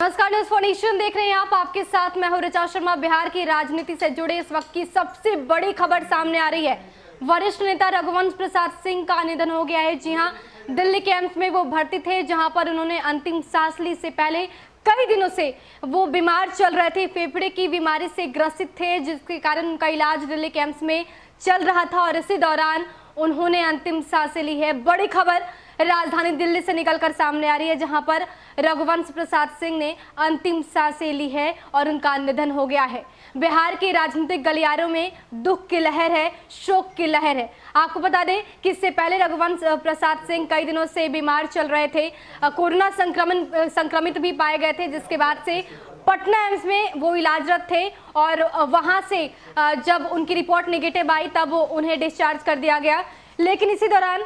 नमस्कार, news for nation देख रहे हैं आप। आपके साथ मैं हूं ऋचा शर्मा। बिहार की राजनीति से जुड़े इस वक्त की सबसे बड़ी खबर सामने आ रही है। वरिष्ठ नेता रघुवंश प्रसाद सिंह का निधन हो गया है। जी हां, दिल्ली के एम्स में वो भर्ती थे, जहां पर उन्होंने अंतिम सांस ली। से पहले कई दिनों से वो बीमार चल रहे थे, फेफड़े की बीमारी से ग्रसित थे, जिसके कारण उनका इलाज दिल्ली के एम्स में चल रहा था और इसी दौरान उन्होंने अंतिम सांसें ली है। बड़ी खबर राजधानी दिल्ली से निकलकर सामने आ रही है, जहां पर रघुवंश प्रसाद सिंह ने अंतिम सांसें ली है और उनका निधन हो गया है। बिहार के राजनीतिक गलियारों में दुख की लहर है, शोक की लहर है। आपको बता दें कि इससे पहले रघुवंश प्रसाद सिंह कई दिनों से बीमार चल रहे थे, कोरोना संक्रमित भी पाए गए थे, जिसके बाद से पटना एम्स में वो इलाजरत थे और वहां से जब उनकी रिपोर्ट नेगेटिव आई तब उन्हें डिस्चार्ज कर दिया गया। लेकिन इसी दौरान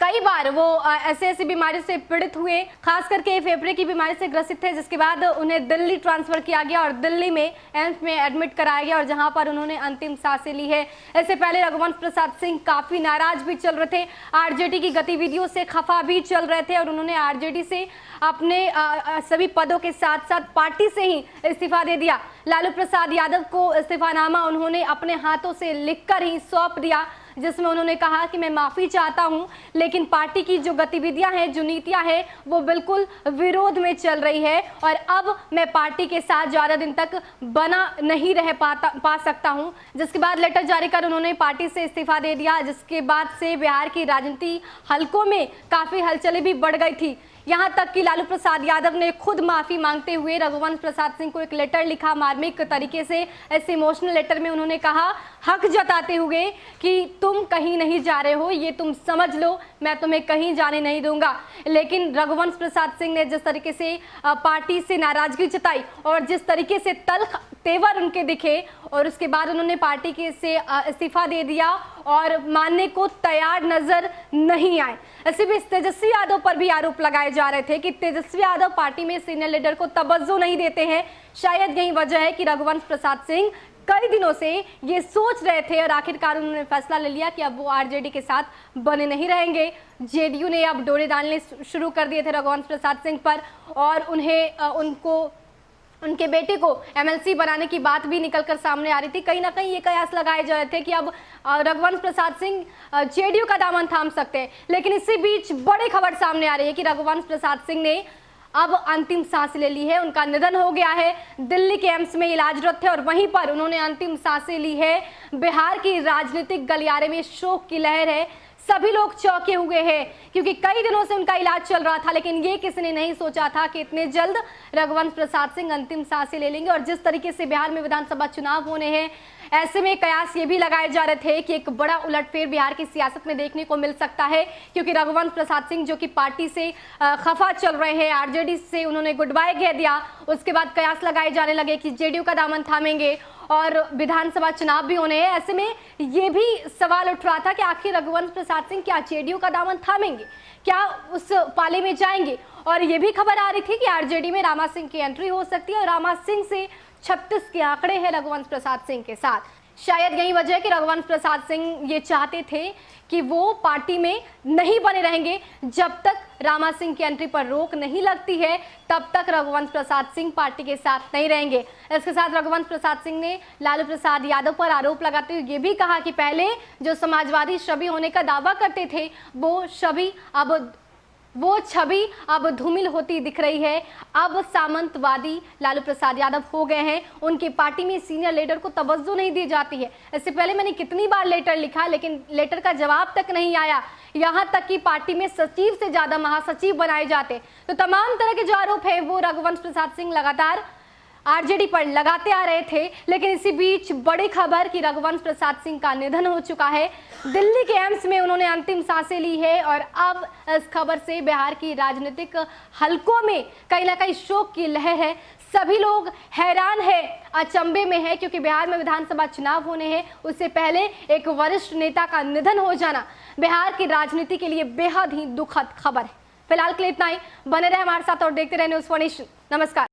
कई बार वो ऐसी बीमारी से पीड़ित हुए, खास करके फेफड़े की बीमारी से ग्रसित थे, जिसके बाद उन्हें दिल्ली ट्रांसफर किया गया और दिल्ली में एम्स में एडमिट कराया गया और जहां पर उन्होंने अंतिम सांसें ली है। इससे पहले रघुवंश प्रसाद सिंह काफी नाराज भी चल रहे थे, आरजेडी की गतिविधियों से खफा भी चल रहे थे और उन्होंने आरजेडी से अपने सभी पदों के साथ साथ पार्टी से ही इस्तीफा दे दिया। लालू प्रसाद यादव को इस्तीफानामा उन्होंने अपने हाथों से लिखकर ही सौंप दिया, जिसमें उन्होंने कहा कि मैं माफी चाहता हूं, लेकिन पार्टी की जो गतिविधियां हैं, जो नीतियां हैं, वो बिल्कुल विरोध में चल रही है और अब मैं पार्टी के साथ ज्यादा दिन तक बना नहीं रह पा सकता हूं। जिसके बाद लेटर जारी कर उन्होंने पार्टी से इस्तीफा दे दिया, जिसके बाद से बिहार की राजनीति हलकों में काफी हलचलें भी बढ़ गई थी। यहां तक कि लालू प्रसाद यादव ने खुद माफी मांगते हुए रघुवंश प्रसाद सिंह को एक लेटर लिखा, मार्मिक तरीके से। इस इमोशनल लेटर में उन्होंने कहा, हक जताते हुए कि तुम कहीं नहीं जा रहे हो, ये तुम समझ लो, मैं तुम्हें कहीं जाने नहीं दूंगा। लेकिन रघुवंश प्रसाद सिंह ने जिस तरीके से पार्टी से नाराजगी जताई और जिस तरीके से तल्ख तेवर उनके दिखे और उसके बाद उन्होंने पार्टी के से इस्तीफा दे दिया और मानने को तैयार नजर नहीं आए। ऐसे भी तेजस्वी यादव पर भी आरोप लगाए जा रहे थे कि तेजस्वी यादव पार्टी में सीनियर लीडर को तवज्जो नहीं देते हैं। शायद यही वजह है कि रघुवंश प्रसाद सिंह कई दिनों से ये सोच रहे थे और आखिरकार उन्होंने फैसला ले लिया कि अब वो आरजेडी के साथ बने नहीं रहेंगे। जेडीयू ने अब डोरे डालने शुरू कर दिए थे रघुवंश प्रसाद सिंह पर और उनके बेटे को एमएलसी बनाने की बात भी निकलकर सामने आ रही थी। कहीं ना कहीं ये कयास लगाए जा रहे थे कि अब रघुवंश प्रसाद सिंह जेडीयू का दामन थाम सकते हैं। लेकिन इसी बीच बड़ी खबर सामने आ रही है कि रघुवंश प्रसाद सिंह ने अब अंतिम सांस ले ली है। उनका निधन हो गया है। दिल्ली के एम्स में इलाजरत थे और वहीं पर उन्होंने अंतिम सांसें ली है। बिहार की राजनीतिक गलियारे में शोक की लहर है। सभी लोग चौंके हुए हैं क्योंकि कई दिनों से उनका इलाज चल रहा था, लेकिन ये किसी ने नहीं सोचा था कि इतने जल्द रघुवंश प्रसाद सिंह अंतिम सांसें ले लेंगे। और जिस तरीके से बिहार में विधानसभा चुनाव होने हैं, ऐसे में कयास ये भी लगाए जा रहे थे कि एक बड़ा उलटफेर बिहार की सियासत में देखने को मिल सकता है, क्योंकि रघुवंश प्रसाद सिंह जो कि पार्टी से खफा चल रहे हैं, आरजेडी से उन्होंने गुड बाय कह दिया, उसके बाद कयास लगाए जाने लगे कि जेडीयू का दामन थामेंगे और विधानसभा चुनाव भी होने हैं। ऐसे में ये भी सवाल उठ रहा था कि आखिर रघुवंश प्रसाद सिंह क्या जेडीयू का दामन थामेंगे, क्या उस पाले में जाएंगे। और ये भी खबर आ रही थी कि आरजेडी में रामा सिंह की एंट्री हो सकती है और रामा सिंह से 36 के आंकड़े हैं रघुवंश प्रसाद सिंह के साथ। शायद यही वजह है कि रघुवंश प्रसाद सिंह ये चाहते थे कि वो पार्टी में नहीं बने रहेंगे। जब तक रामा सिंह की एंट्री पर रोक नहीं लगती है, तब तक रघुवंश प्रसाद सिंह पार्टी के साथ नहीं रहेंगे। इसके साथ रघुवंश प्रसाद सिंह ने लालू प्रसाद यादव पर आरोप लगाते हुए ये भी कहा कि पहले जो समाजवादी छवि होने का दावा करते थे, वो छवि अब धूमिल होती दिख रही है। अब सामंतवादी लालू प्रसाद यादव हो गए हैं। उनकी पार्टी में सीनियर लीडर को तवज्जो नहीं दी जाती है। इससे पहले मैंने कितनी बार लेटर लिखा, लेकिन लेटर का जवाब तक नहीं आया। यहाँ तक कि पार्टी में सचिव से ज्यादा महासचिव बनाए जाते। तो तमाम तरह के जो आरोप है वो रघुवंश प्रसाद सिंह लगातार आरजेडी पर लगाते आ रहे थे। लेकिन इसी बीच बड़ी खबर कि रघुवंश प्रसाद सिंह का निधन हो चुका है। दिल्ली के एम्स में उन्होंने अंतिम सांसें ली है और अब इस खबर से बिहार की राजनीतिक हलकों में कहीं ना कहीं शोक की लहर है। सभी लोग हैरान है, अचंभे में है, क्योंकि बिहार में विधानसभा चुनाव होने हैं, उससे पहले एक वरिष्ठ नेता का निधन हो जाना बिहार की राजनीति के लिए बेहद ही दुखद खबर है। फिलहाल के लिए इतना ही। बने रहे हमारे साथ और देखते रहे न्यूज़ फॉर नेशन। नमस्कार।